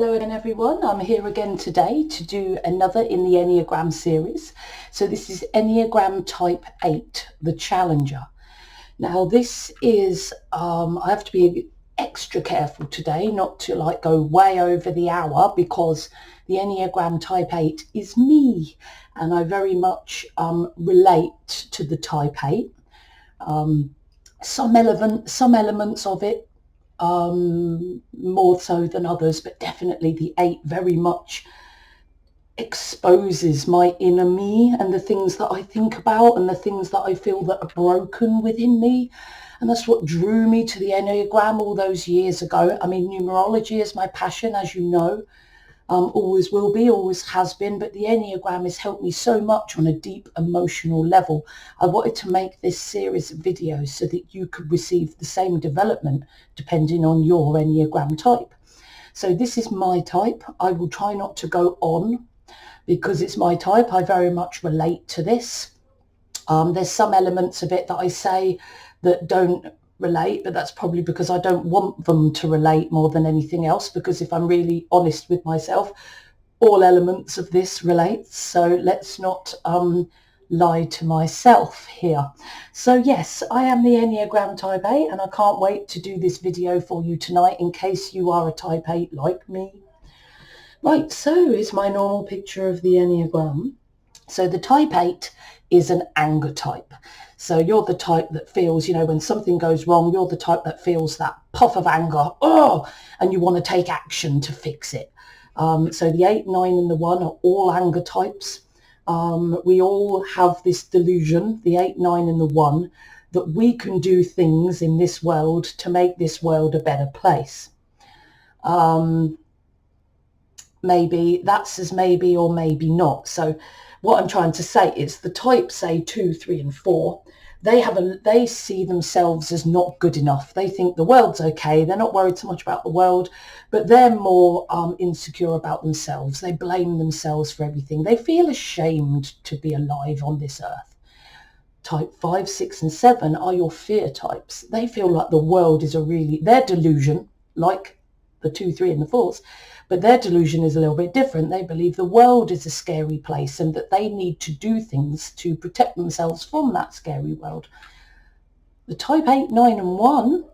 Hello again everyone, I'm here again today to do another in the Enneagram series. So this is Enneagram Type 8, the Challenger. Now this is, I have to be extra careful today not to go way over the hour because the Enneagram Type 8 is me and I very much relate to the Type 8. Some elements of it more so than others, but definitely the 8 very much exposes my inner me and the things that I think about and the things that I feel that are broken within me. And that's what drew me to the Enneagram all those years ago. I mean, numerology is my passion, as you know. Always will be, always has been, but the Enneagram has helped me so much on a deep emotional level. I wanted to make this series of videos so that you could receive the same development depending on your Enneagram type. So this is my type. I will try not to go on because it's my type. I very much relate to this. There's some elements of it that I say that don't relate, but that's probably because I don't want them to relate more than anything else, because if I'm really honest with myself, all elements of this relate. So let's not lie to myself here. So yes, I am the Enneagram Type 8 and I can't wait to do this video for you tonight in case you are a Type 8 like me. Right, so is my normal picture of the Enneagram. So the Type 8 is an anger type. So you're the type that feels, when something goes wrong, you're the type that feels that puff of anger, and you want to take action to fix it. So the 8, 9 and the 1 are all anger types. We all have this delusion, the 8, 9 and the 1, that we can do things in this world to make this world a better place. Maybe that's as maybe or maybe not. So what I'm trying to say is the types, say 2, 3 and 4, they see themselves as not good enough. They think the world's okay. They're not worried so much about the world, but they're more insecure about themselves. They blame themselves for everything. They feel ashamed to be alive on this earth. Type 5, 6 and 7 are your fear types. They feel like the world is their delusion, like the 2, 3 and the 4s, but their delusion is a little bit different. They believe the world is a scary place and that they need to do things to protect themselves from that scary world. The Type 8, 9 and 1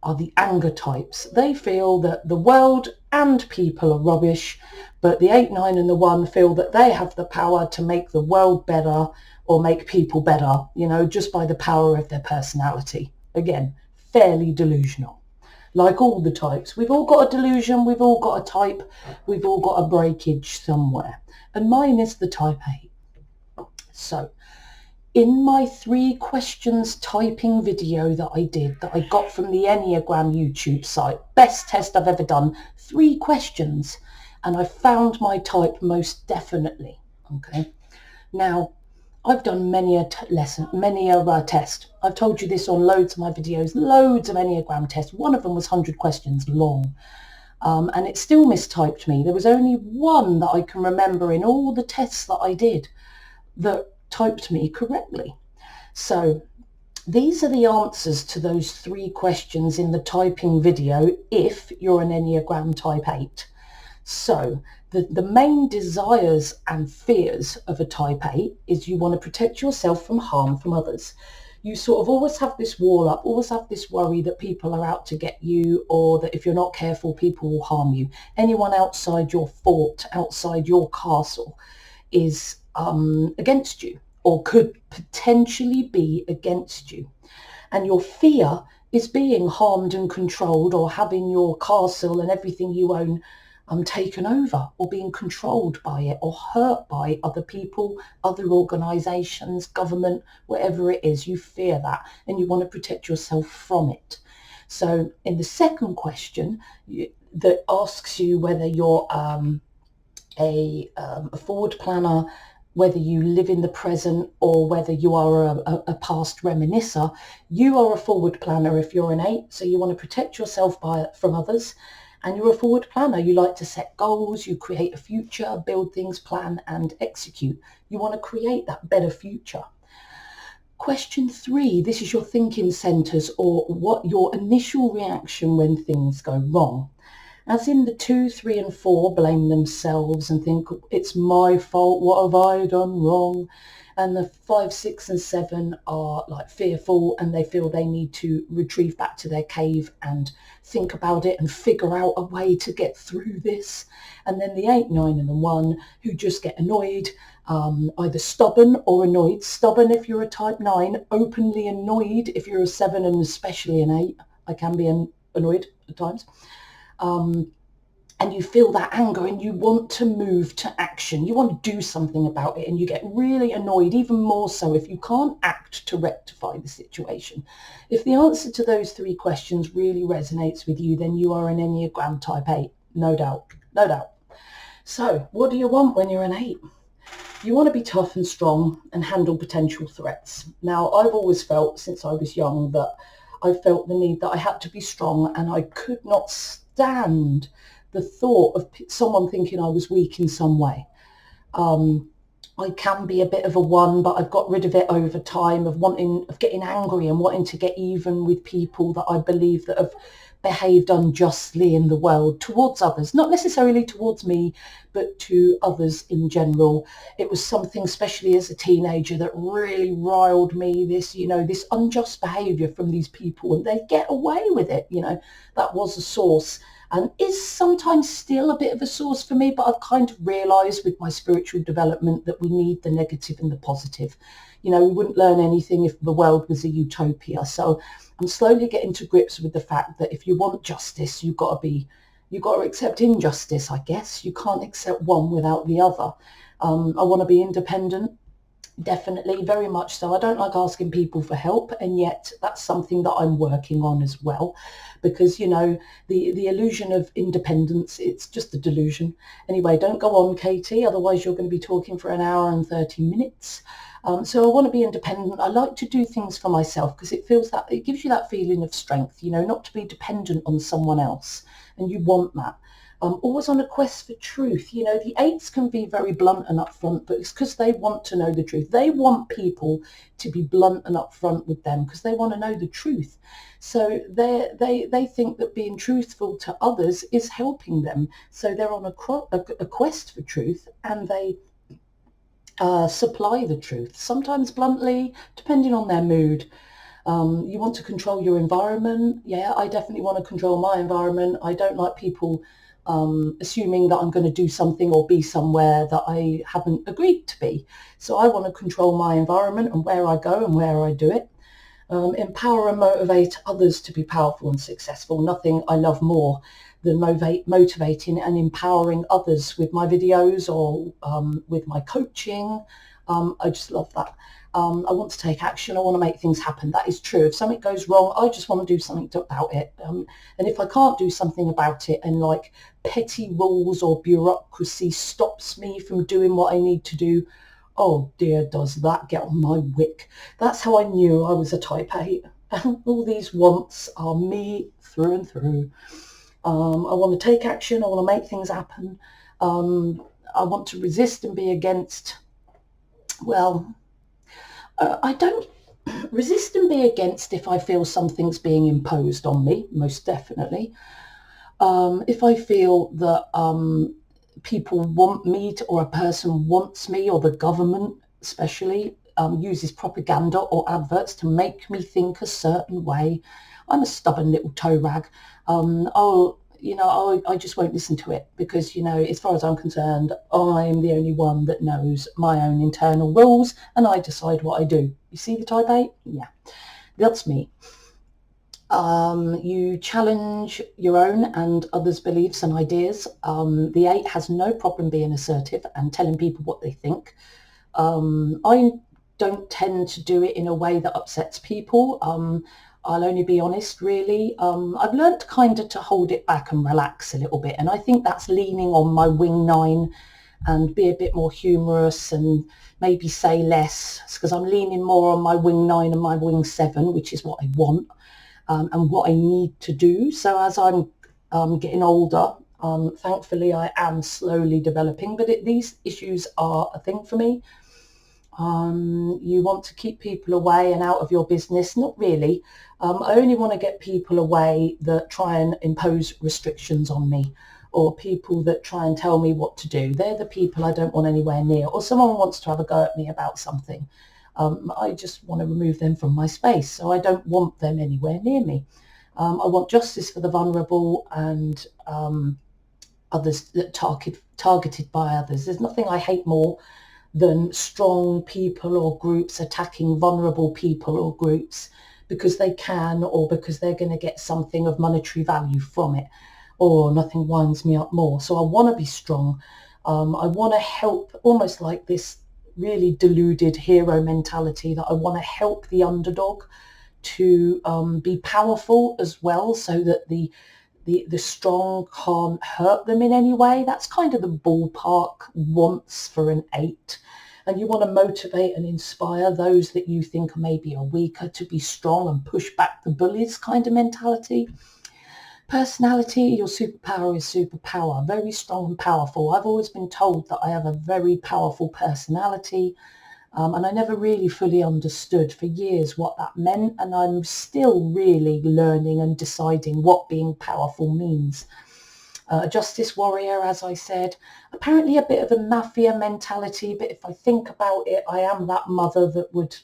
are the anger types. They feel that the world and people are rubbish, but the 8, 9 and the 1 feel that they have the power to make the world better or make people better, just by the power of their personality. Again, fairly delusional. Like all the types, we've all got a delusion, we've all got a type, we've all got a breakage somewhere. And mine is the Type 8. So in my 3 questions typing video that I did, that I got from the Enneagram YouTube site, best test I've ever done, 3 questions, and I found my type most definitely. Okay. Now, I've done many a test. I've told you this on loads of my videos, loads of Enneagram tests. One of them was 100 questions long, and it still mistyped me. There was only one that I can remember in all the tests that I did that typed me correctly. So these are the answers to those 3 questions in the typing video if you're an Enneagram Type 8. So the main desires and fears of a Type 8 is you want to protect yourself from harm from others. You sort of always have this wall up, always have this worry that people are out to get you, or that if you're not careful, people will harm you. Anyone outside your fort, outside your castle, is against you or could potentially be against you. And your fear is being harmed and controlled, or having your castle and everything you own taken over, or being controlled by it, or hurt by other people, other organisations, government, whatever it is. You fear that and you want to protect yourself from it. So in the second question that asks you whether you're a forward planner, whether you live in the present, or whether you are a past reminiscer, you are a forward planner if you're an 8. So you want to protect yourself from others. And you're a forward planner. You like to set goals, you create a future, build things, plan and execute. You want to create that better future. Question 3, this is your thinking centres, or what your initial reaction when things go wrong. As in the 2, 3 and 4 blame themselves and think it's my fault, what have I done wrong? And the 5, 6 and 7 are like fearful and they feel they need to retrieve back to their cave and think about it and figure out a way to get through this. And then the 8, 9 and the 1 who just get annoyed, either stubborn or annoyed. Stubborn if you're a type 9, openly annoyed if you're a 7 and especially an 8. I can be annoyed at times. And you feel that anger and you want to move to action. You want to do something about it and you get really annoyed, even more so if you can't act to rectify the situation. If the answer to those 3 questions really resonates with you, then you are an Enneagram Type 8, no doubt, no doubt. So what do you want when you're an 8? You want to be tough and strong and handle potential threats. Now, I've always felt since I was young that I felt the need that I had to be strong, and I could not stand the thought of someone thinking I was weak in some way. I can be a bit of a 1, but I've got rid of it over time of getting angry and wanting to get even with people that I believe that have behaved unjustly in the world towards others, not necessarily towards me, but to others in general. It was something, especially as a teenager, that really riled me, this unjust behavior from these people, and they get away with it. That was a source and is sometimes still a bit of a source for me, but I've kind of realised with my spiritual development that we need the negative and the positive. We wouldn't learn anything if the world was a utopia. So I'm slowly getting to grips with the fact that if you want justice, you've got to accept injustice, I guess. You can't accept one without the other. I want to be independent. Definitely, very much so. I don't like asking people for help, and yet that's something that I'm working on as well, because the illusion of independence, it's just a delusion. Anyway, don't go on, Katie, otherwise you're going to be talking for an hour and 30 minutes. So I want to be independent. I like to do things for myself because it gives you that feeling of strength, not to be dependent on someone else, and you want that. Always on a quest for truth. The 8s can be very blunt and upfront, but it's because they want to know the truth. They want people to be blunt and upfront with them because they want to know the truth. So they think that being truthful to others is helping them. So they're on a quest for truth, and they supply the truth, sometimes bluntly, depending on their mood. You want to control your environment. Yeah, I definitely want to control my environment. I don't like people assuming that I'm going to do something or be somewhere that I haven't agreed to be. So I want to control my environment and where I go and where I do it. Empower and motivate others to be powerful and successful. Nothing I love more than motivating and empowering others with my videos or with my coaching. I just love that. I want to take action. I want to make things happen. That is true. If something goes wrong, I just want to do something about it. And if I can't do something about it, and like petty rules or bureaucracy stops me from doing what I need to do, oh dear, does that get on my wick. That's how I knew I was a type 8. All these wants are me through and through. I want to take action. I want to make things happen. I want to resist and be against. Well, I don't resist and be against if I feel something's being imposed on me, most definitely. If I feel that people want me to, or a person wants me, or the government especially uses propaganda or adverts to make me think a certain way, I'm a stubborn little toe rag. I just won't listen to it because, as far as I'm concerned, I'm the only one that knows my own internal rules and I decide what I do. You see the type 8? Yeah, that's me. You challenge your own and others' beliefs and ideas. The 8 has no problem being assertive and telling people what they think. I don't tend to do it in a way that upsets people. I'll only be honest, really. I've learnt kind of to hold it back and relax a little bit. And I think that's leaning on my wing 9 and be a bit more humorous and maybe say less, because I'm leaning more on my wing 9 and my wing 7, which is what I want and what I need to do. So as I'm getting older, thankfully I am slowly developing, but these issues are a thing for me. You want to keep people away and out of your business. Not really. I only want to get people away that try and impose restrictions on me, or people that try and tell me what to do. They're the people I don't want anywhere near. Or someone wants to have a go at me about something. I just want to remove them from my space. So I don't want them anywhere near me. I want justice for the vulnerable and others that targeted by others. There's nothing I hate more than strong people or groups attacking vulnerable people or groups because they can, or because they're going to get something of monetary value from it. Or nothing winds me up more. So I want to be strong. I want to help, almost like this really deluded hero mentality, that I want to help the underdog to be powerful as well, so that the strong can't hurt them in any way. That's kind of the ballpark wants for an 8. And you want to motivate and inspire those that you think maybe are weaker to be strong and push back the bullies kind of mentality. Personality, your superpower is superpower, very strong and powerful. I've always been told that I have a very powerful personality. And I never really fully understood for years what that meant. And I'm still really learning and deciding what being powerful means. A justice warrior, as I said, apparently a bit of a mafia mentality. But if I think about it, I am that mother that would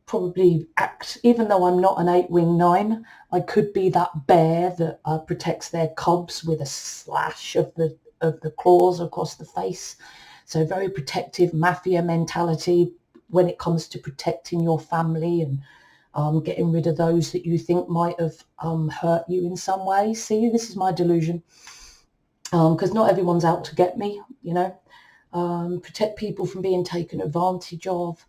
probably act, even though I'm not an 8-wing 9, I could be that bear that protects their cubs with a slash of the claws across the face. So very protective mafia mentality when it comes to protecting your family and getting rid of those that you think might have hurt you in some way. See, this is my delusion, because not everyone's out to get me, protect people from being taken advantage of,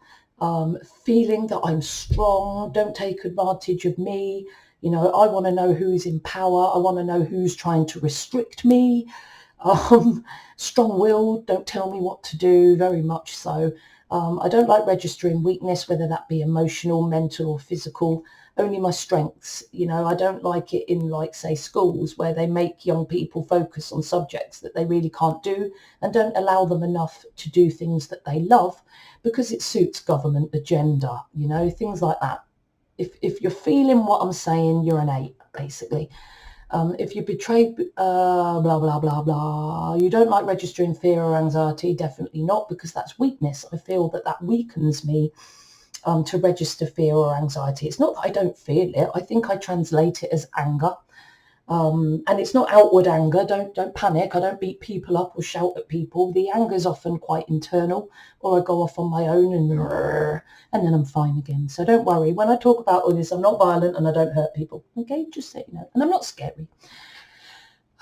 feeling that I'm strong, don't take advantage of me. I want to know who's in power. I want to know who's trying to restrict me. Strong-willed, don't tell me what to do, very much so. I don't like registering weakness, whether that be emotional, mental or physical, only my strengths. I don't like it in, say, schools where they make young people focus on subjects that they really can't do and don't allow them enough to do things that they love because it suits government agenda, things like that. If you're feeling what I'm saying, you're an 8, basically. If you betrayed, blah, blah, blah, blah, you don't like registering fear or anxiety, definitely not, because that's weakness. I feel that weakens me to register fear or anxiety. It's not that I don't feel it. I think I translate it as anger. And it's not outward anger. Don't panic. I don't beat people up or shout at people. The anger is often quite internal, or I go off on my own and then I'm fine again. So don't worry. When I talk about all this, I'm not violent and I don't hurt people. Okay, just so you know. And I'm not scary.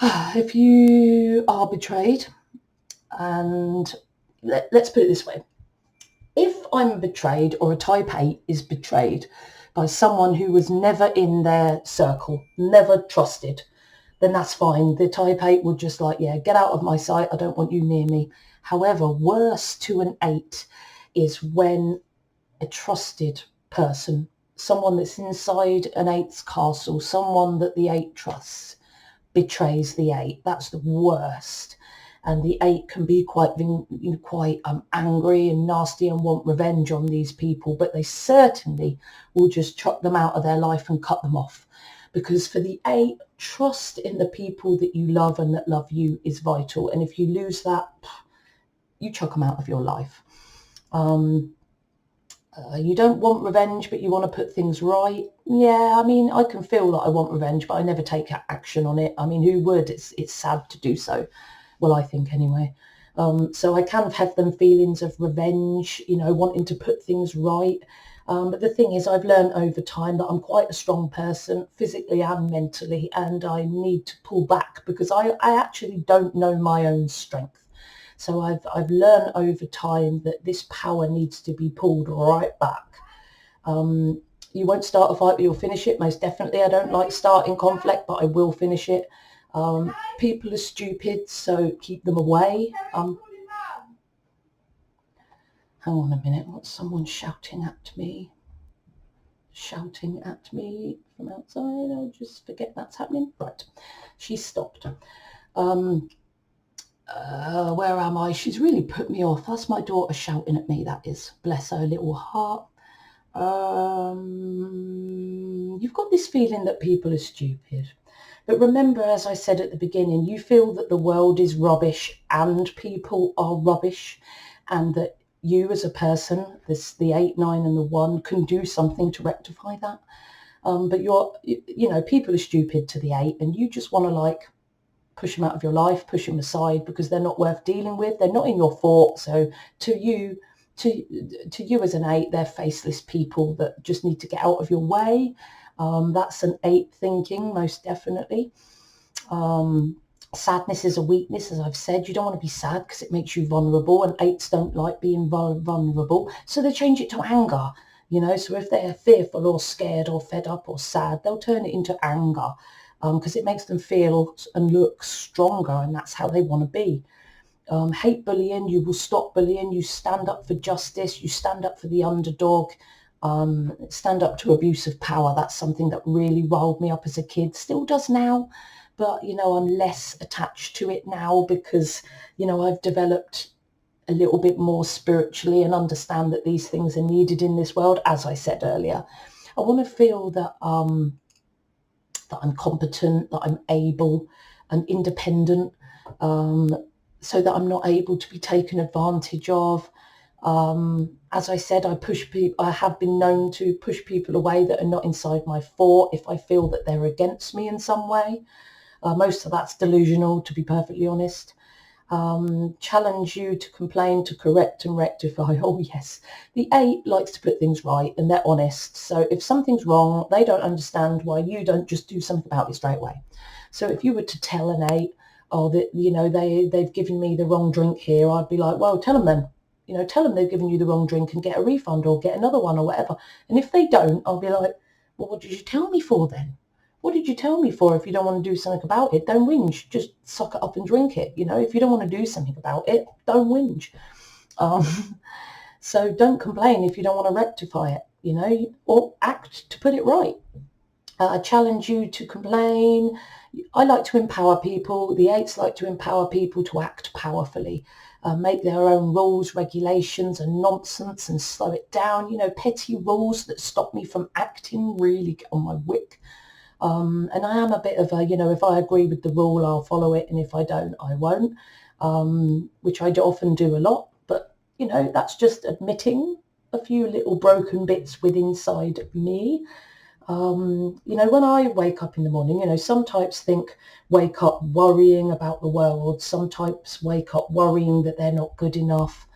If you are betrayed, and let's put it this way. If I'm betrayed, or a type 8 is betrayed by someone who was never in their circle, never trusted, then that's fine. The type 8 would just get out of my sight. I don't want you near me. However, worse to an 8 is when a trusted person, someone that's inside an 8's castle, someone that the 8 trusts, betrays the 8. That's the worst. And the 8 can be quite angry and nasty and want revenge on these people, but they certainly will just chuck them out of their life and cut them off. Because for the 8, trust in the people that you love and that love you is vital. And if you lose that, you chuck them out of your life. You don't want revenge, but you want to put things right. Yeah, I can feel that I want revenge, but I never take action on it. Who would? It's sad to do so. Well, I think anyway. So I can have them feelings of revenge, wanting to put things right. But the thing is, I've learned over time that I'm quite a strong person, physically and mentally, and I need to pull back because I actually don't know my own strength. So I've learned over time that this power needs to be pulled right back. You won't start a fight, but you'll finish it, most definitely. I don't like starting conflict, but I will finish it. People are stupid, so keep them away. Hang on a minute, what's someone shouting at me? Shouting at me from outside. I'll just forget that's happening. Right, she stopped. where am I? She's really put me off. That's my daughter shouting at me, that is. Bless her little heart. You've got this feeling that people are stupid. But remember, as I said at the beginning, you feel that the world is rubbish and people are rubbish, and that you as a person, the 8, 9 and the 1, can do something to rectify that. But people are stupid to the 8, and you just want to like push them out of your life, push them aside because they're not worth dealing with. They're not in your thought. So to you as an 8, they're faceless people that just need to get out of your way. That's an 8 thinking, most definitely. Sadness is a weakness, as I've said. You don't want to be sad because it makes you vulnerable, and 8s don't like being vulnerable. So they change it to anger, so if they're fearful or scared or fed up or sad, they'll turn it into anger because it makes them feel and look stronger, and that's how they want to be. Hate bullying, you will stop bullying, you stand up for justice, you stand up for the underdog, stand up to abuse of power. That's something that really riled me up as a kid, still does now, but I'm less attached to it now because I've developed a little bit more spiritually and understand that these things are needed in this world. As I said earlier, I want to feel that I'm competent, that I'm able and independent, so that I'm not able to be taken advantage of. As I said, I have been known to push people away that are not inside my fort if I feel that they're against me in some way. Most of that's delusional, to be perfectly honest. Challenge you to complain, to correct and rectify. Oh yes, the 8 likes to put things right and they're honest. So if something's wrong, they don't understand why you don't just do something about it straight away. So if you were to tell an 8, oh, that they've given me the wrong drink here, I'd be like, well, tell them then. Tell them they've given you the wrong drink and get a refund or get another one or whatever. And if they don't, I'll be like, well, what did you tell me for then? What did you tell me for? If you don't want to do something about it, don't whinge. Just suck it up and drink it. If you don't want to do something about it, don't whinge. So don't complain if you don't want to rectify it, or act to put it right. I challenge you to complain. I like to empower people. The 8s like to empower people to act powerfully, make their own rules, regulations and nonsense and slow it down. Petty rules that stop me from acting really get on my wick. And I am a bit of a, if I agree with the rule, I'll follow it. And if I don't, I won't, which I often do a lot. But, that's just admitting a few little broken bits within inside of me. When I wake up in the morning, some types wake up worrying about the world. Some types wake up worrying that they're not good enough.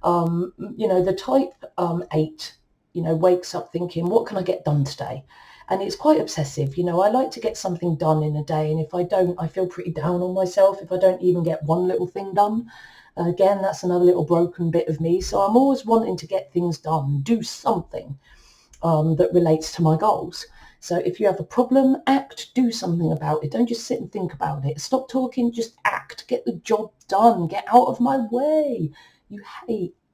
The type 8, wakes up thinking, what can I get done today? And it's quite obsessive. I like to get something done in a day. And if I don't, I feel pretty down on myself if I don't even get one little thing done. Again, that's another little broken bit of me. So I'm always wanting to get things done, do something that relates to my goals. So if you have a problem, act, do something about it. Don't just sit and think about it. Stop talking, just act, get the job done, get out of my way.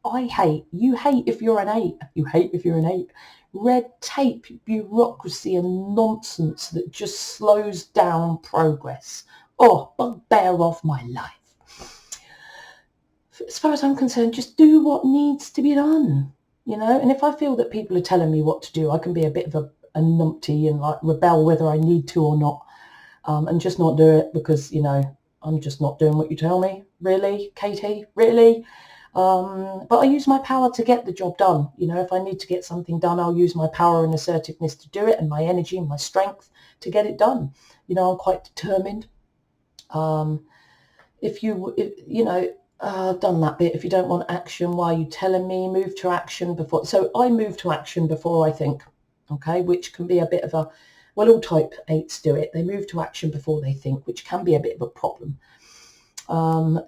I hate, you hate if you're an 8. You hate if you're an 8. Red tape, bureaucracy and nonsense that just slows down progress. Oh, bugbear of my life. As far as I'm concerned, just do what needs to be done. And if I feel that people are telling me what to do, I can be a bit of a numpty and like rebel whether I need to or not, and just not do it because, I'm just not doing what you tell me. Really, Katie? Really? But I use my power to get the job done. If I need to get something done, I'll use my power and assertiveness to do it, and my energy and my strength to get it done. I'm quite determined. I've done that bit. If you don't want action, why are you telling me? Move to action before. So I move to action before I think, okay, which can be a bit of a, well, all type 8s do it. They move to action before they think, which can be a bit of a problem. Where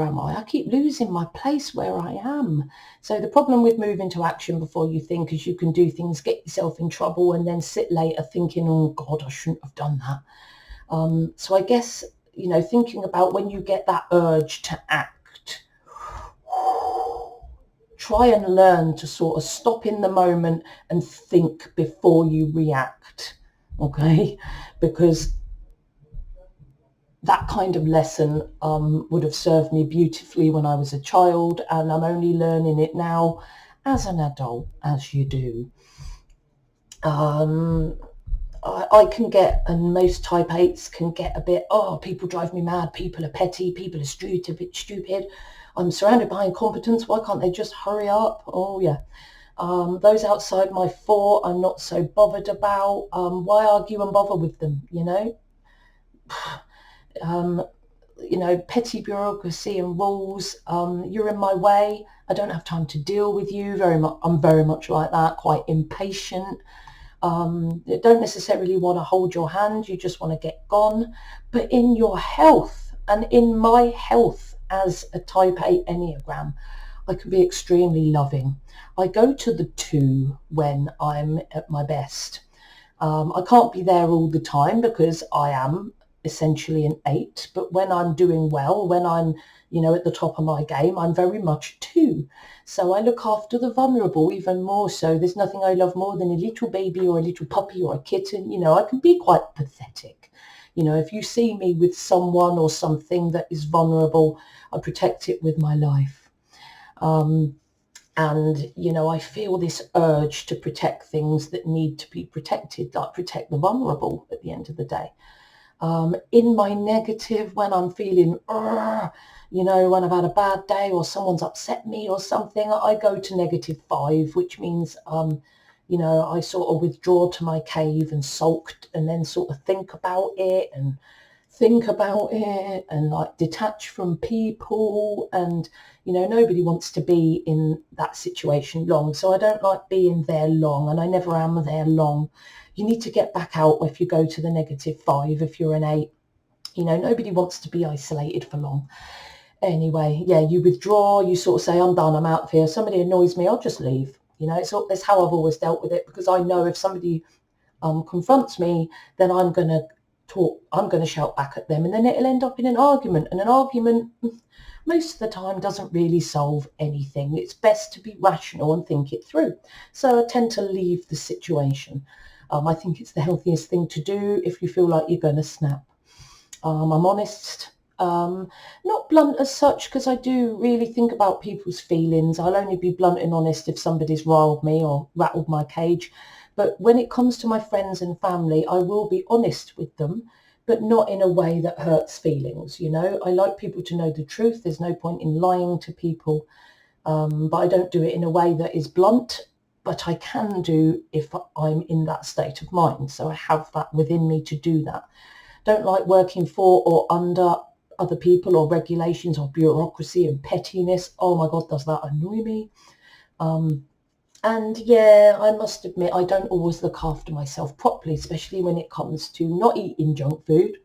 am I? I keep losing my place where I am. So the problem with moving to action before you think is you can do things, get yourself in trouble, and then sit later thinking, oh God, I shouldn't have done that. So I guess, thinking about when you get that urge to act, try and learn to sort of stop in the moment and think before you react, okay? Because that kind of lesson would have served me beautifully when I was a child, and I'm only learning it now as an adult, as you do. I can get, and most type 8s can get a bit, oh, people drive me mad, people are petty, people are stupid, I'm surrounded by incompetence, why can't they just hurry up? Oh yeah. Those outside my 4 I'm not so bothered about. Why argue and bother with them, you know? Petty bureaucracy and rules. You're in my way. I don't have time to deal with you. I'm very much like that, quite impatient. You don't necessarily want to hold your hand. You just want to get gone. But in your health and in my health as a type 8 Enneagram, I can be extremely loving. I go to the 2 when I'm at my best. I can't be there all the time because I am essentially an 8, but when I'm doing well, when I'm, at the top of my game, I'm very much 2. So I look after the vulnerable even more so. There's nothing I love more than a little baby or a little puppy or a kitten. I can be quite pathetic. If you see me with someone or something that is vulnerable, I protect it with my life. And, I feel this urge to protect things that need to be protected, like protect the vulnerable at the end of the day. In my negative, when I'm feeling, when I've had a bad day or someone's upset me or something, I go to -5, which means, I sort of withdraw to my cave and sulk and then sort of think about it and like detach from people, and nobody wants to be in that situation long, so I don't like being there long, and I never am there long. You need to get back out if you go to the -5 if you're an 8. Nobody wants to be isolated for long. Anyway, yeah, you withdraw, you sort of say, I'm done, I'm out of here. Somebody annoys me, I'll just leave. It's how I've always dealt with it, because I know if somebody confronts me, then I'm going to shout back at them, and then it'll end up in an argument. And an argument, most of the time, doesn't really solve anything. It's best to be rational and think it through. So I tend to leave the situation. I think it's the healthiest thing to do if you feel like you're going to snap. I'm honest. Not blunt as such, because I do really think about people's feelings. I'll only be blunt and honest if somebody's riled me or rattled my cage. But when it comes to my friends and family, I will be honest with them, but not in a way that hurts feelings. I like people to know the truth. There's no point in lying to people, but I don't do it in a way that is blunt, but I can do if I'm in that state of mind. So I have that within me to do that. Don't like working for or under other people or regulations or bureaucracy and pettiness. Oh my God, does that annoy me? And yeah, I must admit, I don't always look after myself properly, especially when it comes to not eating junk food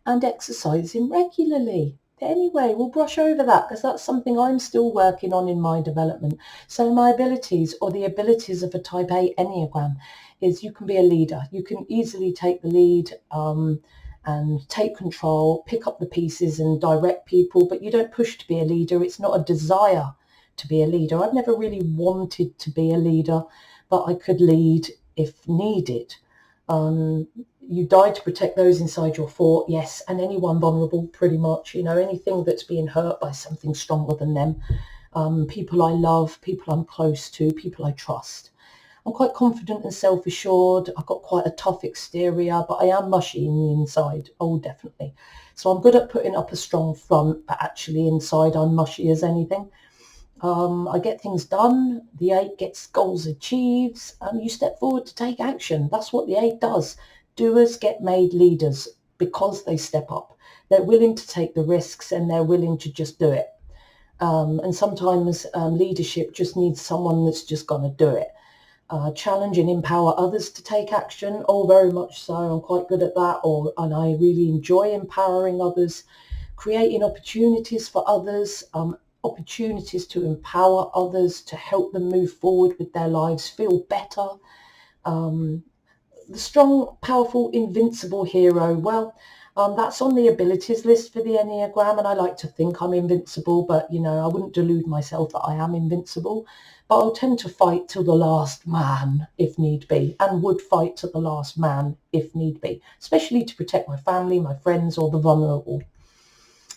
and exercising regularly. Anyway, we'll brush over that, because that's something I'm still working on in my development. So my abilities, or the abilities of a type A Enneagram, is you can be a leader. You can easily take the lead and take control, pick up the pieces and direct people, but you don't push to be a leader. It's not a desire to be a leader. I've never really wanted to be a leader, but I could lead if needed. You die to protect those inside your fort, yes, and anyone vulnerable, pretty much. Anything that's being hurt by something stronger than them. People I love, people I'm close to, people I trust. I'm quite confident and self-assured. I've got quite a tough exterior, but I am mushy in the inside. Oh, definitely. So I'm good at putting up a strong front, but actually inside I'm mushy as anything. I get things done. The 8 gets goals achieved. You step forward to take action. That's what the 8 does. Doers get made leaders because they step up. They're willing to take the risks, and they're willing to just do it. And sometimes leadership just needs someone that's just going to do it. Challenge and empower others to take action. Oh, very much so. I'm quite good at that. And I really enjoy empowering others, creating opportunities for others, opportunities to empower others, to help them move forward with their lives, feel better. The strong, powerful, invincible hero. Well, That's on the abilities list for the Enneagram, and I like to think I'm invincible, but I wouldn't delude myself that I am invincible. But I'll tend to fight till the last man if need be, and would fight to the last man if need be, especially to protect my family, my friends, or the vulnerable.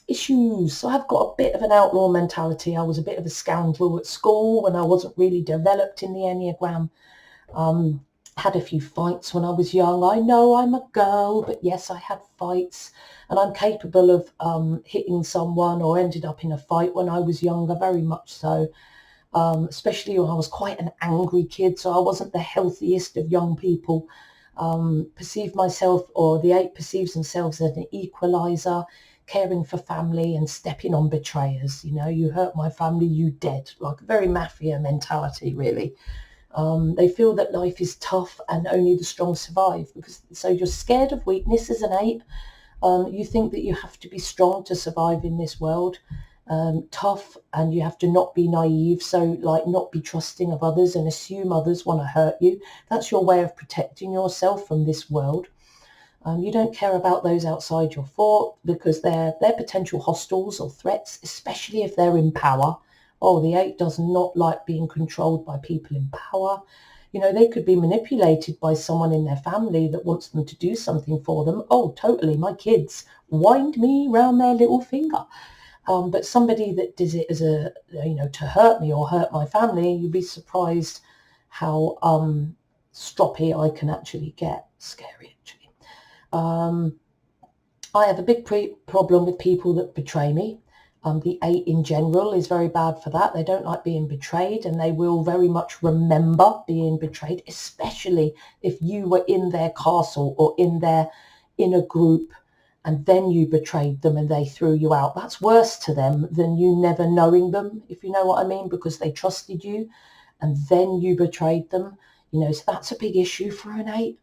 Issues. So I've got a bit of an outlaw mentality. I was a bit of a scoundrel at school when I wasn't really developed in the Enneagram. Had a few fights when I was young. I know I'm a girl, but yes, I had fights, and I'm capable of hitting someone, or ended up in a fight when I was younger, very much so. Especially when I was quite an angry kid, so I wasn't the healthiest of young people. Perceive myself, or the 8 perceives themselves as an equalizer, caring for family and stepping on betrayers. You hurt my family, you dead. Like a very mafia mentality, really. They feel that life is tough and only the strong survive. So you're scared of weakness as an 8. You think that you have to be strong to survive in this world. Tough, and you have to not be naive, so like not be trusting of others and assume others want to hurt you. That's your way of protecting yourself from this world. You don't care about those outside your fort because they're potential hostiles or threats, especially if they're in power. Oh, the 8 does not like being controlled by people in power. They could be manipulated by someone in their family that wants them to do something for them. Oh, totally. My kids wind me round their little finger. But somebody that does it as to hurt me or hurt my family, you'd be surprised how stroppy I can actually get. Scary, actually. I have a big problem with people that betray me. The 8 in general is very bad for that. They don't like being betrayed, and they will very much remember being betrayed, especially if you were in their castle or in a group and then you betrayed them and they threw you out. That's worse to them than you never knowing them, if you know what I mean, because they trusted you and then you betrayed them. So that's a big issue for an 8.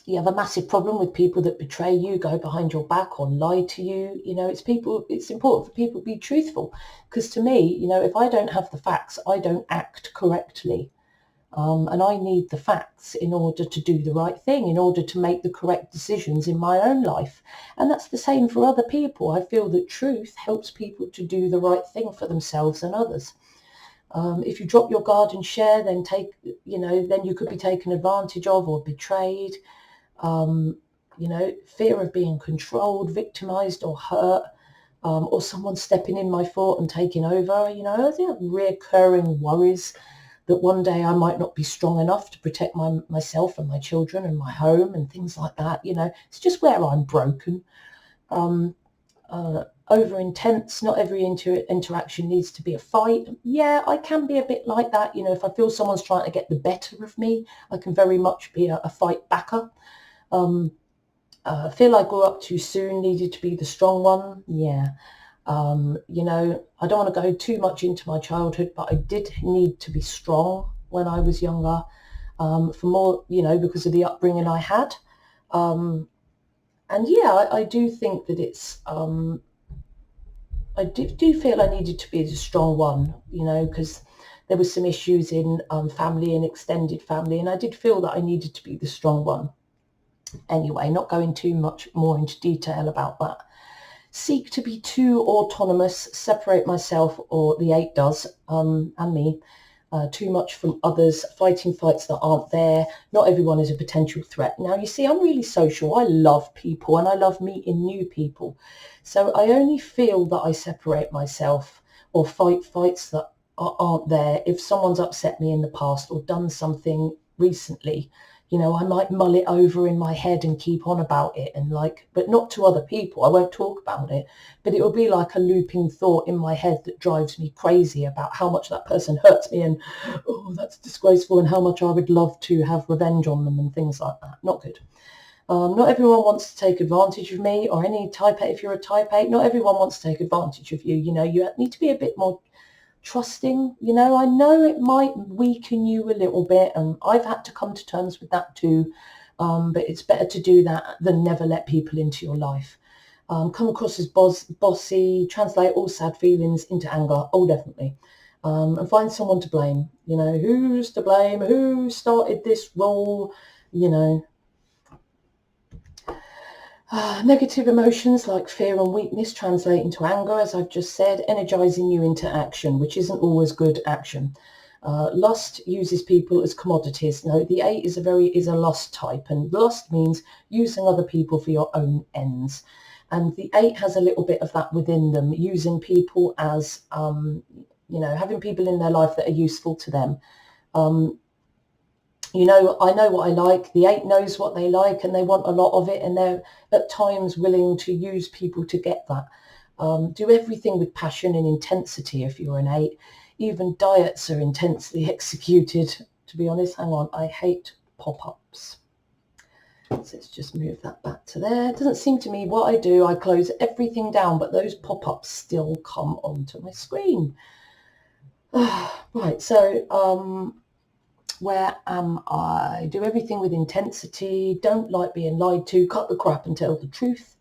You have a massive problem with people that betray you, go behind your back or lie to you. It's important for people to be truthful, because to me, if I don't have the facts, I don't act correctly. And I need the facts in order to do the right thing, in order to make the correct decisions in my own life. And that's the same for other people. I feel that truth helps people to do the right thing for themselves and others. If you drop your guard and share, then then you could be taken advantage of or betrayed. Fear of being controlled, victimized or hurt, or someone stepping in my fort and taking over. I think recurring worries that one day I might not be strong enough to protect myself and my children and my home and things like that. It's just where I'm broken. Over intense. Not every interaction needs to be a fight. Yeah, I can be a bit like that. If I feel someone's trying to get the better of me, I can very much be a fight backer. Feel I grew up too soon, needed to be the strong one. Yeah. I don't want to go too much into my childhood, but I did need to be strong when I was younger, for more, because of the upbringing I had. And yeah, I do think that it's, I do feel I needed to be the strong one, because there was some issues in family and extended family, and I did feel that I needed to be the strong one. Anyway, not going too much more into detail about that. Seek to be too autonomous, separate myself, or the 8 does, and me, too much from others, fighting fights that aren't there. Not everyone is a potential threat. Now, you see, I'm really social. I love people and I love meeting new people. So I only feel that I separate myself or fight fights that aren't there if someone's upset me in the past or done something recently. I might mull it over in my head and keep on about it, and but not to other people. I won't talk about it, but it will be like a looping thought in my head that drives me crazy about how much that person hurts me, and oh, that's disgraceful, and how much I would love to have revenge on them and things like that. Not good. Not everyone wants to take advantage of me or any type 8. If you're a type 8, not everyone wants to take advantage of you. You need to be a bit more trusting. I know it might weaken you a little bit, and I've had to come to terms with that too, but it's better to do that than never let people into your life. Come across as bossy, translate all sad feelings into anger. Oh, definitely. And find someone to blame. Who's to blame? Who started this role? Negative emotions like fear and weakness translate into anger, as I've just said, energizing you into action, which isn't always good action. Lust uses people as commodities. No, the 8 is a lust type, and lust means using other people for your own ends. And the 8 has a little bit of that within them, using people as, having people in their life that are useful to them. I know what I like. The 8 knows what they like, and they want a lot of it, and they're at times willing to use people to get that. Do everything with passion and intensity if you're an 8. Even diets are intensely executed. To be honest, hang on, I hate pop-ups. So let's just move that back to there. It doesn't seem to me what I do, I close everything down, but those pop-ups still come onto my screen. Right, so where am I? Do everything with intensity, don't like being lied to, cut the crap and tell the truth.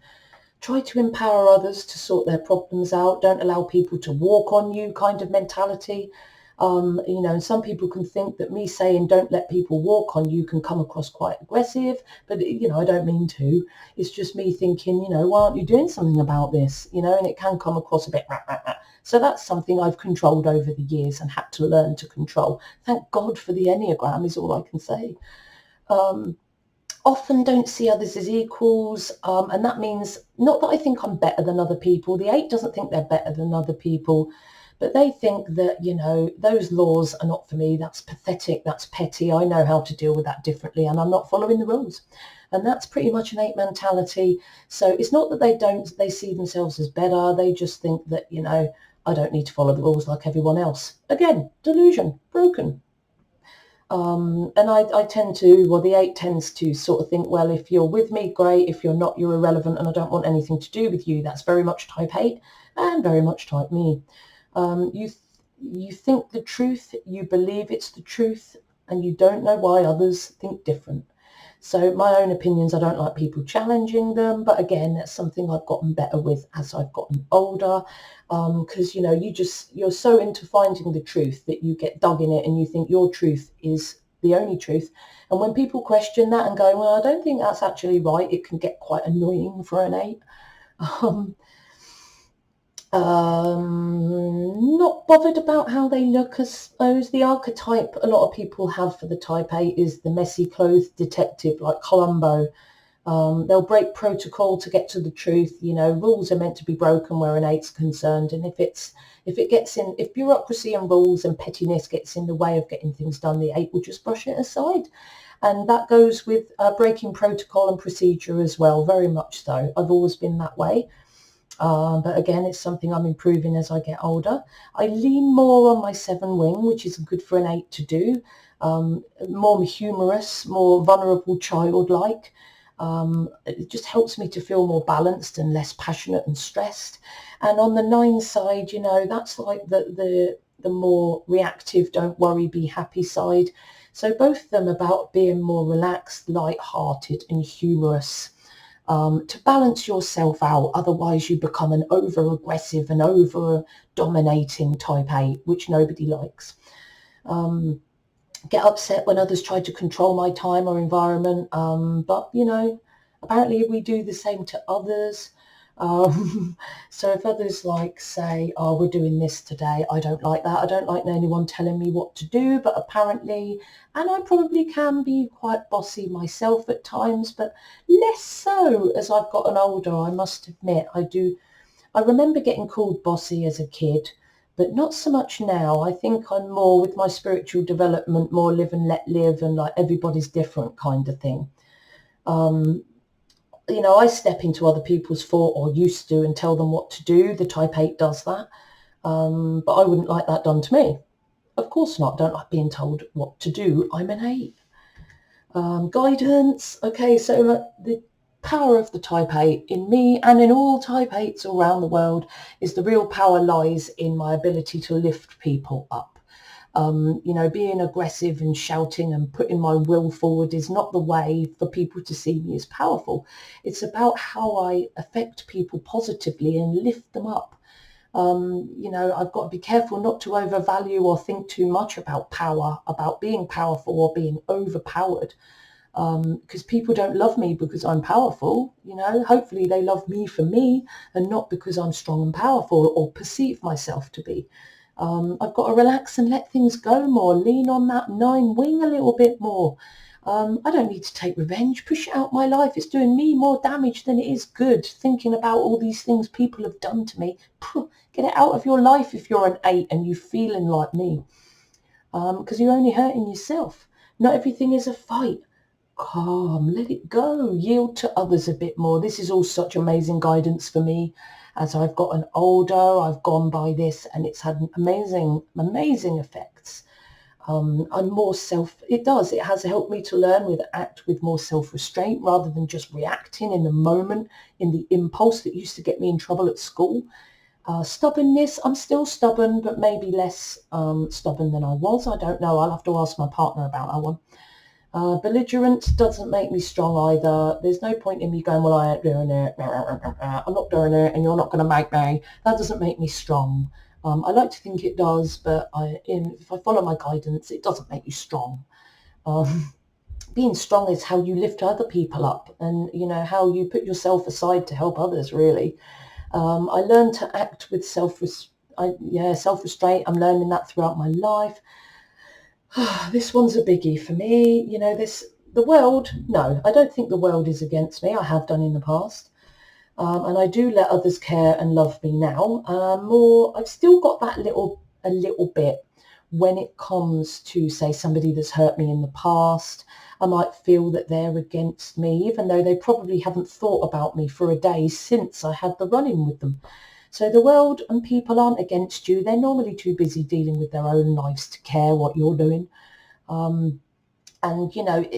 Try to empower others to sort their problems out. Don't allow people to walk on you kind of mentality. And some people can think that me saying don't let people walk on you can come across quite aggressive, but I don't mean to. It's just me thinking, why aren't you doing something about this? And it can come across a bit rah, rah, rah. So that's something I've controlled over the years and had to learn to control. Thank God for the Enneagram is all I can say. Often don't see others as equals, and that means not that I think I'm better than other people. The 8 doesn't think they're better than other people, but they think that, those laws are not for me. That's pathetic. That's petty. I know how to deal with that differently, and I'm not following the rules. And that's pretty much an 8 mentality. So it's not that they see themselves as better. They just think that, I don't need to follow the rules like everyone else. Again, delusion, broken. And I tend to, the 8 tends to sort of think, well, if you're with me, great. If you're not, you're irrelevant, and I don't want anything to do with you. That's very much type 8 and very much type me. You think the truth, you believe it's the truth, and you don't know why others think different. So my own opinions, I don't like people challenging them, but again, that's something I've gotten better with as I've gotten older, because you're so into finding the truth that you get dug in it and you think your truth is the only truth. And when people question that and go, well, I don't think that's actually right, it can get quite annoying for an 8. Not bothered about how they look, I suppose. The archetype a lot of people have for the type 8 is the messy clothed detective, like Columbo. They'll break protocol to get to the truth. Rules are meant to be broken where an 8's concerned, and if bureaucracy and rules and pettiness gets in the way of getting things done, the 8 will just brush it aside. And that goes with breaking protocol and procedure as well, very much so. I've always been that way. But again, it's something I'm improving as I get older. I lean more on my 7 wing, which is good for an 8 to do. More humorous, more vulnerable, childlike. It just helps me to feel more balanced and less passionate and stressed. And on the 9 side, that's like the more reactive, don't worry, be happy side. So both of them about being more relaxed, light-hearted and humorous. To balance yourself out, otherwise you become an over-aggressive and over-dominating type 8, which nobody likes. Get upset when others try to control my time or environment, but apparently we do the same to others. So if others say, oh, we're doing this today, I don't like that. I don't like anyone telling me what to do, but apparently, and I probably can be quite bossy myself at times, but less so as I've gotten older, I must admit. I remember getting called bossy as a kid, but not so much now. I think I'm more with my spiritual development, more live and let live, and like everybody's different kind of thing. I step into other people's thought, or used to, and tell them what to do. The type 8 does that. But I wouldn't like that done to me. Of course not. Don't like being told what to do. I'm an 8. Guidance. Okay, so the power of the type 8 in me and in all type 8s around the world is the real power lies in my ability to lift people up. Being aggressive and shouting and putting my will forward is not the way for people to see me as powerful. It's about how I affect people positively and lift them up. I've got to be careful not to overvalue or think too much about power, about being powerful or being overpowered. because people don't love me because I'm powerful. Hopefully they love me for me and not because I'm strong and powerful or perceive myself to be. I've got to relax and let things go more, lean on that 9 wing a little bit more. I don't need to take revenge, push it out my life. It's doing me more damage than it is good, thinking about all these things people have done to me. Get it out of your life if you're an 8 and you're feeling like me, because you're only hurting yourself. Not everything is a fight. Calm, let it go, yield to others a bit more. This is all such amazing guidance for me. As I've gotten older, I've gone by this and it's had amazing effects. I'm more it has helped me to learn act with more self-restraint rather than just reacting in the moment, in the impulse that used to get me in trouble at school. Stubbornness, I'm still stubborn, but maybe less stubborn than I was. I don't know. I'll have to ask my partner about that one. Belligerence doesn't make me strong either. There's no point in me going, well, I ain't doing it. I'm not doing it and you're not going to make me. That doesn't make me strong. I like to think it does, but if I follow my guidance, it doesn't make you strong. Being strong is how you lift other people up and, how you put yourself aside to help others, really. I learned to act with self-restraint. I'm learning that throughout my life. This one's a biggie for me. The world, no, I don't think the world is against me. I have done in the past. And I do let others care and love me now. I've still got that a little bit when it comes to, say, somebody that's hurt me in the past. I might feel that they're against me, even though they probably haven't thought about me for a day since I had the run-in with them. So the world and people aren't against you. They're normally too busy dealing with their own lives to care what you're doing. And,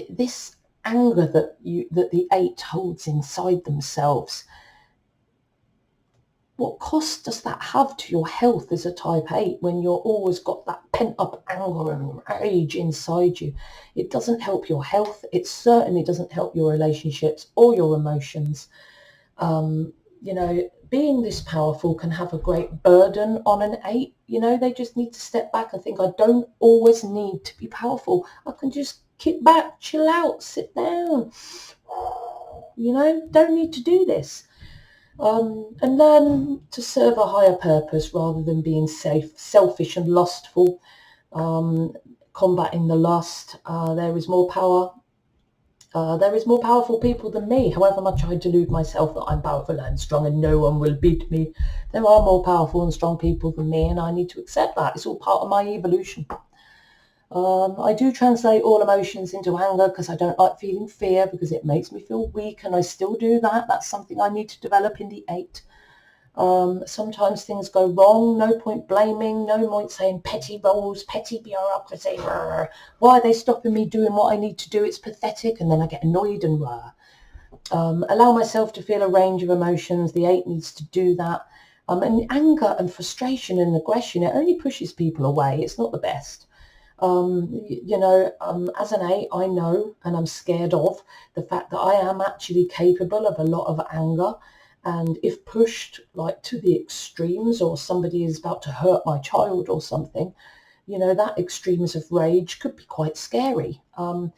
this anger that the 8 holds inside themselves, what cost does that have to your health as a type 8 when you're always got that pent-up anger and rage inside you? It doesn't help your health. It certainly doesn't help your relationships or your emotions. Being this powerful can have a great burden on an 8. They just need to step back and think, I don't always need to be powerful. I can just kick back, chill out, sit down. Don't need to do this. And learn to serve a higher purpose rather than being selfish and lustful. Combating the lust. There is more power. There is more powerful people than me. However much I delude myself that I'm powerful and strong and no one will beat me, there are more powerful and strong people than me, and I need to accept that. It's all part of my evolution. I do translate all emotions into anger because I don't like feeling fear because it makes me feel weak, and I still do that. That's something I need to develop in the 8. Sometimes things go wrong. No point blaming. No point saying petty roles, petty bureaucracy. Why are they stopping me doing what I need to do? It's pathetic. And then I get annoyed and allow myself to feel a range of emotions. The 8 needs to do that. And anger and frustration and aggression, it only pushes people away. It's not the best. As an 8, I know and I'm scared of the fact that I am actually capable of a lot of anger. And if pushed like to the extremes, or somebody is about to hurt my child or something, that extremes of rage could be quite scary. I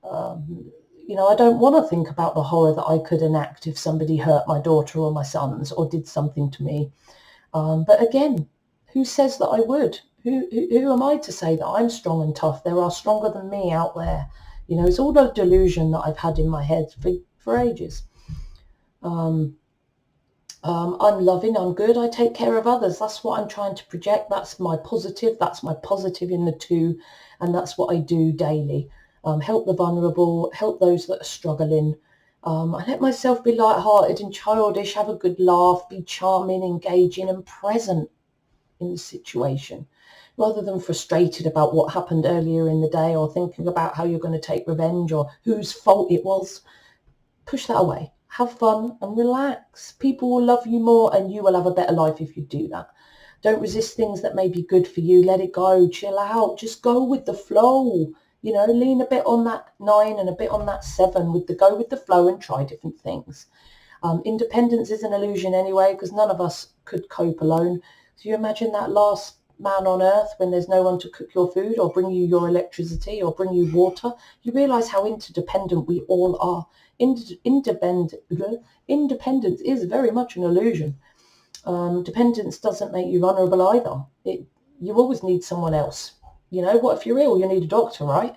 don't want to think about the horror that I could enact if somebody hurt my daughter or my sons or did something to me. But again, who says that I would? Who am I to say that I'm strong and tough? There are stronger than me out there. It's all a delusion that I've had in my head for ages. I'm loving, I'm good, I take care of others. That's what I'm trying to project. That's my positive in the 2, and that's what I do daily. Help the vulnerable, help those that are struggling. I let myself be light-hearted and childish, have a good laugh, be charming, engaging and present in the situation, rather than frustrated about what happened earlier in the day or thinking about how you're going to take revenge or whose fault it was. Push that away. Have fun and relax. People will love you more and you will have a better life if you do that. Don't resist things that may be good for you. Let it go. Chill out. Just go with the flow. Lean a bit on that 9 and a bit on that 7 go with the flow and try different things. Independence is an illusion anyway, because none of us could cope alone. So you imagine that last man on earth when there's no one to cook your food or bring you your electricity or bring you water, you realize how interdependent we all are. Independence is very much an illusion. Dependence doesn't make you vulnerable either. You always need someone else. What if you're ill? You need a doctor, right?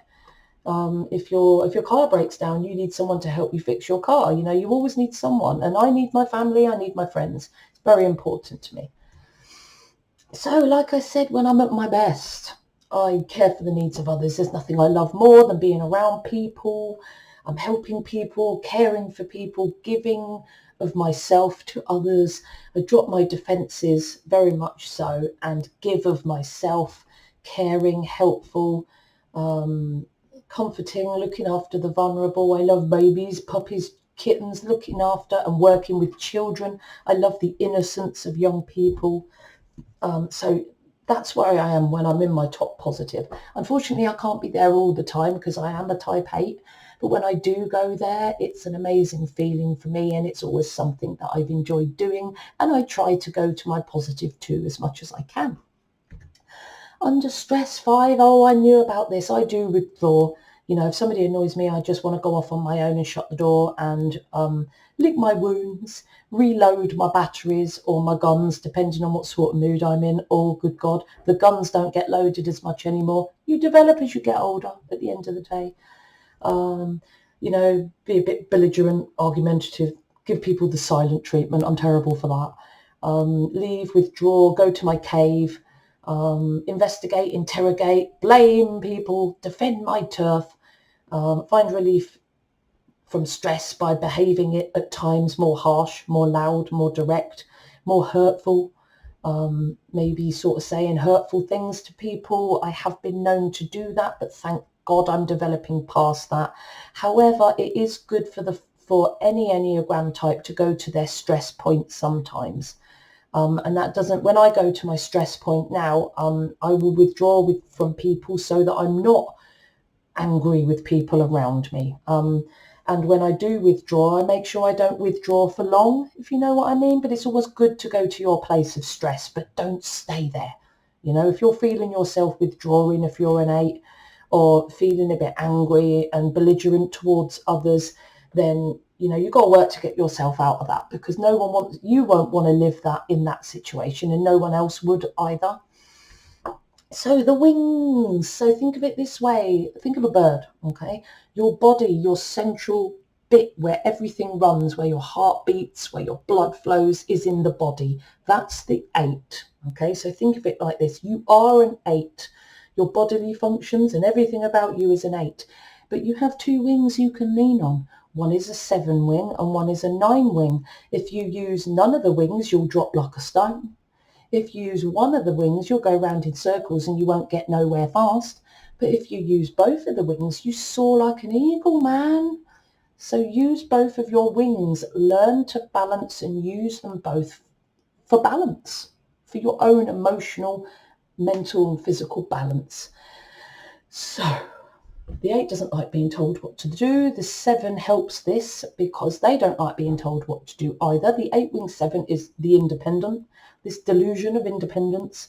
If your car breaks down, you need someone to help you fix your car. You always need someone. And I need my family. I need my friends. It's very important to me. So, like I said, when I'm at my best, I care for the needs of others. There's nothing I love more than being around people. I'm helping people, caring for people, giving of myself to others. I drop my defences, very much so, and give of myself, caring, helpful, comforting, looking after the vulnerable. I love babies, puppies, kittens, looking after and working with children. I love the innocence of young people. So that's where I am when I'm in my top positive. Unfortunately, I can't be there all the time because I am a type 8. But when I do go there, it's an amazing feeling for me, and it's always something that I've enjoyed doing. And I try to go to my positive 2 as much as I can. Under stress 5, I knew about this. I do withdraw. If somebody annoys me, I just want to go off on my own and shut the door and lick my wounds, reload my batteries or my guns, depending on what sort of mood I'm in. Oh, good God, the guns don't get loaded as much anymore. You develop as you get older at the end of the day. Be a bit belligerent, argumentative, give people the silent treatment. I'm terrible for that. Leave, withdraw, go to my cave, investigate, interrogate, blame people, defend my turf, find relief from stress by behaving it at times more harsh, more loud, more direct, more hurtful, maybe sort of saying hurtful things to people. I have been known to do that, but thank God I'm developing past that. However, it is good for any Enneagram type to go to their stress point sometimes. And that doesn't, when I go to my stress point now, I will withdraw from people so that I'm not angry with people around me. And when I do withdraw, I make sure I don't withdraw for long, if you know what I mean. But it's always good to go to your place of stress, but don't stay there. If you're feeling yourself withdrawing, if you're an 8, or feeling a bit angry and belligerent towards others, then you've got to work to get yourself out of that, because you won't want to live that in that situation, and no one else would either. So the wings. So think of it this way. Think of a bird, okay? Your body, your central bit where everything runs, where your heart beats, where your blood flows, is in the body. That's the 8, okay? So think of it like this. You are an 8. Your bodily functions and everything about you is an 8. But you have 2 wings you can lean on. One is a 7 wing and one is a 9 wing. If you use none of the wings, you'll drop like a stone. If you use one of the wings, you'll go round in circles and you won't get nowhere fast. But if you use both of the wings, you soar like an eagle, man. So use both of your wings. Learn to balance and use them both for balance, for your own emotional, mental and physical balance. So the 8 doesn't like being told what to do. The 7 helps this because they don't like being told what to do either. The 8-wing 7 is the independent, this delusion of independence,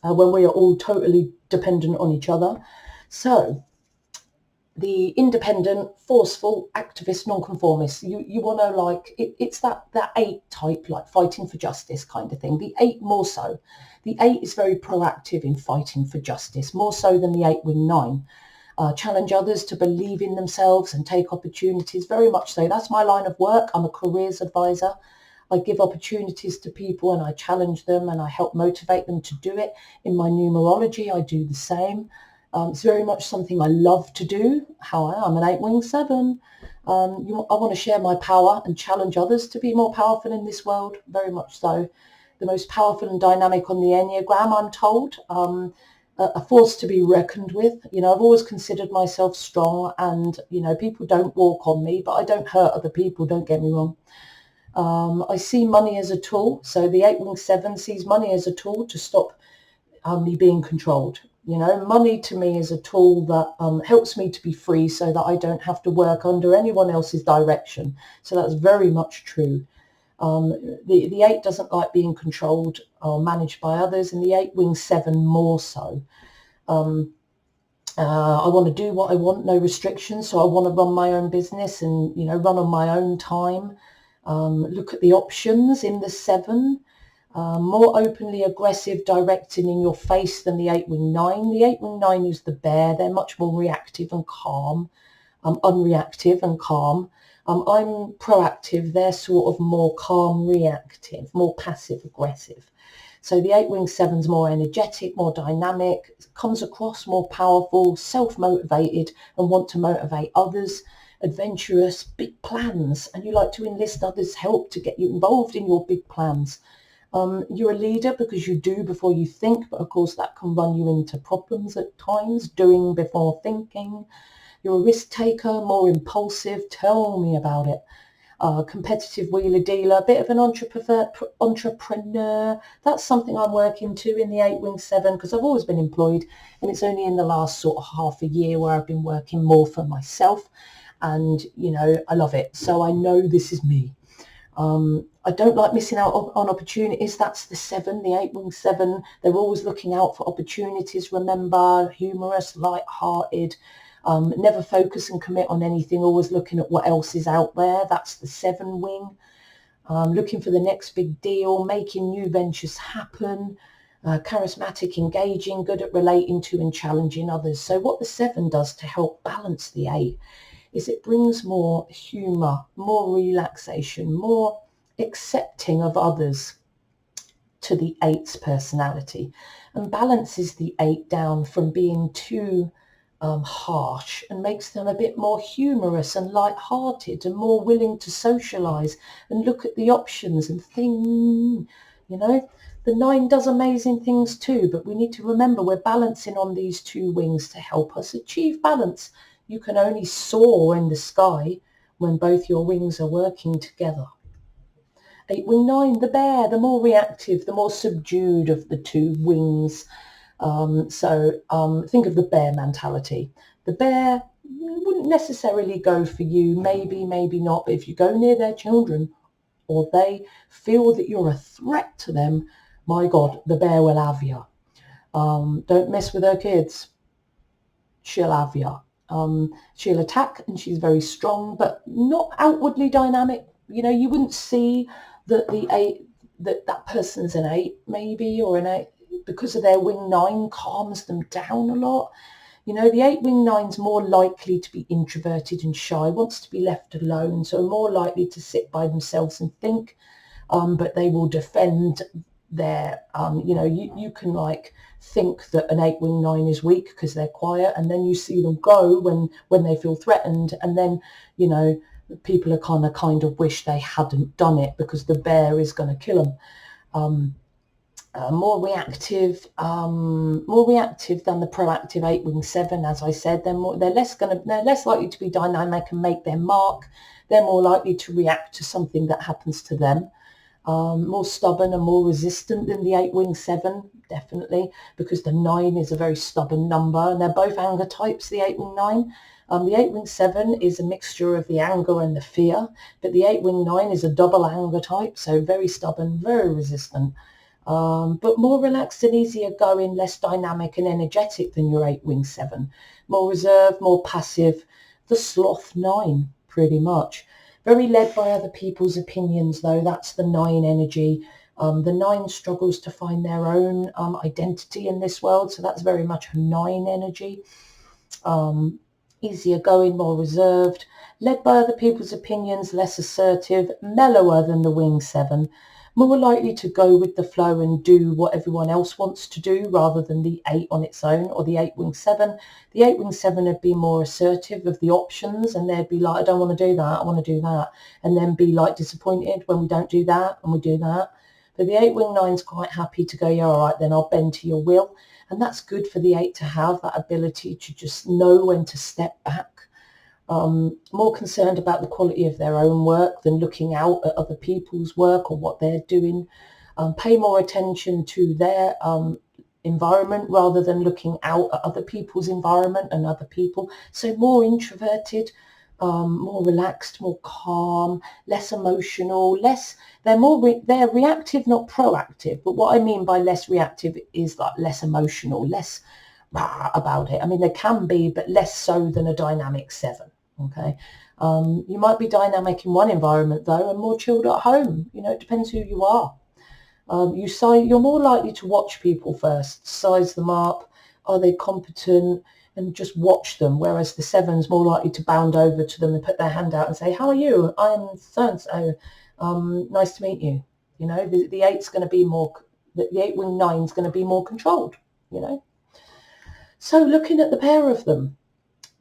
when we are all totally dependent on each other. So the independent, forceful, activist, nonconformist, you want to it's that 8 type, like fighting for justice kind of thing. The 8 more so. The 8 is very proactive in fighting for justice, more so than the 8-wing 9. Challenge others to believe in themselves and take opportunities, very much so. That's my line of work. I'm a careers advisor. I give opportunities to people and I challenge them and I help motivate them to do it. In my numerology, I do the same. It's very much something I love to do. I'm an 8-wing 7. I want to share my power and challenge others to be more powerful in this world, very much so. The most powerful and dynamic on the Enneagram, I'm told. A force to be reckoned with. I've always considered myself strong, and people don't walk on me, but I don't hurt other people, don't get me wrong. I see money as a tool. So the 8-wing 7 sees money as a tool to stop me being controlled. Money to me is a tool that helps me to be free so that I don't have to work under anyone else's direction. So that's very much true. The 8 doesn't like being controlled or managed by others, and the 8 wing 7 more so. I want to do what I want, no restrictions. So I want to run my own business and, run on my own time. Look at the options in the 7. More openly aggressive, directing in your face than the 8 wing 9. The 8 wing 9 is the bear. They're much more reactive and calm, unreactive and calm. I'm proactive. They're sort of more calm, reactive, more passive aggressive. So the 8 wing 7's more energetic, more dynamic, comes across more powerful, self-motivated and want to motivate others, adventurous, big plans, and you like to enlist others' help to get you involved in your big plans. You're a leader because you do before you think, but of course that can run you into problems at times, doing before thinking. You're a risk taker, more impulsive. Tell me about it. Competitive wheeler dealer, a bit of an entrepreneur. That's something I'm working to in the 8 wing 7 because I've always been employed, and it's only in the last sort of half a year where I've been working more for myself, and I love it. So I know this is me. I don't like missing out on opportunities. That's the 7, the 8 wing 7. They're always looking out for opportunities. Remember, humorous, light-hearted. Never focus and commit on anything, always looking at what else is out there. That's the 7 wing. Looking for the next big deal, making new ventures happen, charismatic, engaging, good at relating to and challenging others. So what the 7 does to help balance the 8 is it brings more humour, more relaxation, more accepting of others to the 8's personality, and balances the 8 down from being too harsh, and makes them a bit more humorous and light-hearted and more willing to socialise and look at the options and think, The 9 does amazing things too, but we need to remember we're balancing on these 2 wings to help us achieve balance. You can only soar in the sky when both your wings are working together. 8 wing 9, the bear, the more reactive, the more subdued of the 2 wings. Think of the bear mentality. The bear wouldn't necessarily go for you, maybe not, but if you go near their children or they feel that you're a threat to them, my God, the bear will have you. Don't mess with her kids. She'll have you. She'll attack, and she's very strong, but not outwardly dynamic. You wouldn't see that the 8, that person's an 8 maybe, or an 8, because of their wing 9 calms them down a lot. The 8 wing 9's more likely to be introverted and shy, wants to be left alone, so more likely to sit by themselves and think, but they will defend their, you can think that an 8 wing 9 is weak because they're quiet, and then you see them go when they feel threatened, and then, people are kind of wish they hadn't done it because the bear is going to kill them. More reactive than the proactive 8 wing 7. As I said, they're less likely to be dynamic and make their mark. They're more likely to react to something that happens to them. More stubborn and more resistant than the 8 wing 7, definitely, because the 9 is a very stubborn number, and they're both anger types, the 8 wing 9. The 8 wing 7 is a mixture of the anger and the fear, but the 8 wing 9 is a double anger type, so very stubborn, very resistant. But more relaxed and easier going, less dynamic and energetic than your 8 wing 7. More reserved, more passive. The sloth 9, pretty much. Very led by other people's opinions, though. That's the 9 energy. The 9 struggles to find their own identity in this world, so that's very much a 9 energy. Easier going, more reserved. Led by other people's opinions, less assertive, mellower than the wing 7. More likely to go with the flow and do what everyone else wants to do rather than the 8 on its own, or the 8 wing 7. The 8 wing 7 would be more assertive of the options, and they'd be like, I don't want to do that, I want to do that, and then be disappointed when we don't do that and we do that. But the 8 wing 9's quite happy to go, yeah, all right, then I'll bend to your will. And that's good for the 8 to have, that ability to just know when to step back. More concerned about the quality of their own work than looking out at other people's work or what they're doing. Pay more attention to their environment rather than looking out at other people's environment and other people. So more introverted, more relaxed, more calm, less emotional, they're reactive, not proactive. But what I mean by less reactive is like less emotional, less about it. I mean, they can be, but less so than a dynamic 7. Okay. You might be dynamic in one environment though, and more chilled at home. It depends who you are. You're more likely to watch people first, size them up. Are they competent? And just watch them. Whereas the 7's more likely to bound over to them and put their hand out and say, "How are you? I'm so and so. Nice to meet you." The 8's going to be more. The 8-wing 9's going to be more controlled. So looking at the pair of them,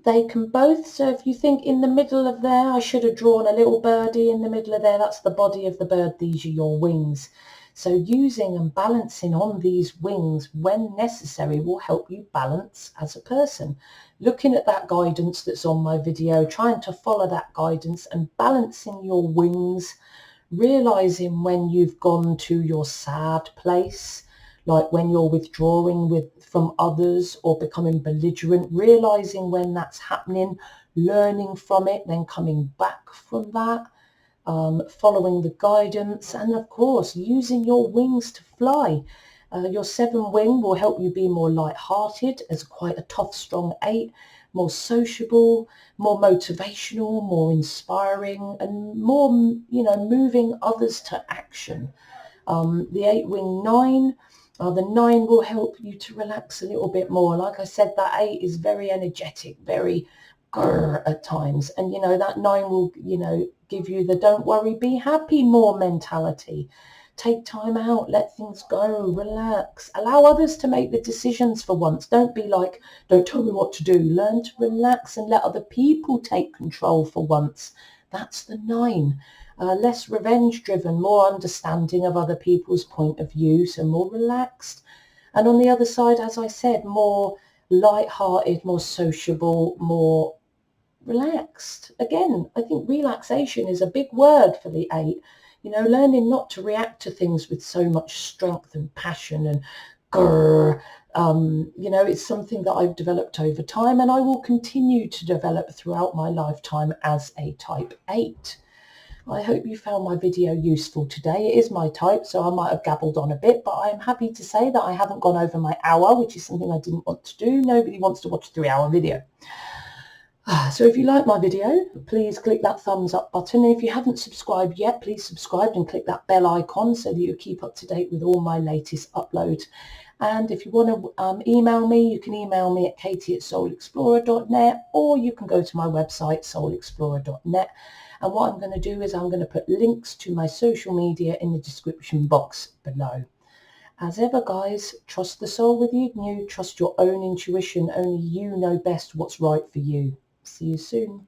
they can both. So if you think in the middle of there, I should have drawn a little birdie in the middle of there. That's the body of the bird. These are your wings. So using and balancing on these wings when necessary will help you balance as a person. Looking at that guidance that's on my video, trying to follow that guidance and balancing your wings, realizing when you've gone to your sad place, like when you're withdrawing from others or becoming belligerent, realizing when that's happening, learning from it, then coming back from that. Following the guidance, and of course using your wings to fly. Your 7 wing will help you be more light-hearted as quite a tough, strong 8, more sociable, more motivational, more inspiring, and more, moving others to action. The 8-wing 9, the 9 will help you to relax a little bit more. Like I said, that 8 is very energetic, very at times, and that 9 will give you the don't worry, be happy more mentality. Take time out, let things go, relax, allow others to make the decisions for once. Don't be like, don't tell me what to do. Learn to relax and let other people take control for once. That's the 9. Less revenge driven, more understanding of other people's point of view, so more relaxed. And on the other side, as I said, more light-hearted, more sociable, more relaxed. Again, I think relaxation is a big word for the 8. Learning not to react to things with so much strength and passion and grrr. It's something that I've developed over time, and I will continue to develop throughout my lifetime as a type 8. I hope you found my video useful today. It is my type, so I might have gabbled on a bit, but I'm happy to say that I haven't gone over my hour, which is something I didn't want to do. Nobody wants to watch a 3-hour video. So if you like my video, please click that thumbs up button. And if you haven't subscribed yet, please subscribe and click that bell icon so that you keep up to date with all my latest uploads. And if you want to email me, you can email me at katie@soulexplorer.net, or you can go to my website, soulexplorer.net. And what I'm going to do is I'm going to put links to my social media in the description box below. As ever, guys, trust the soul within you, trust your own intuition. Only you know best what's right for you. See you soon.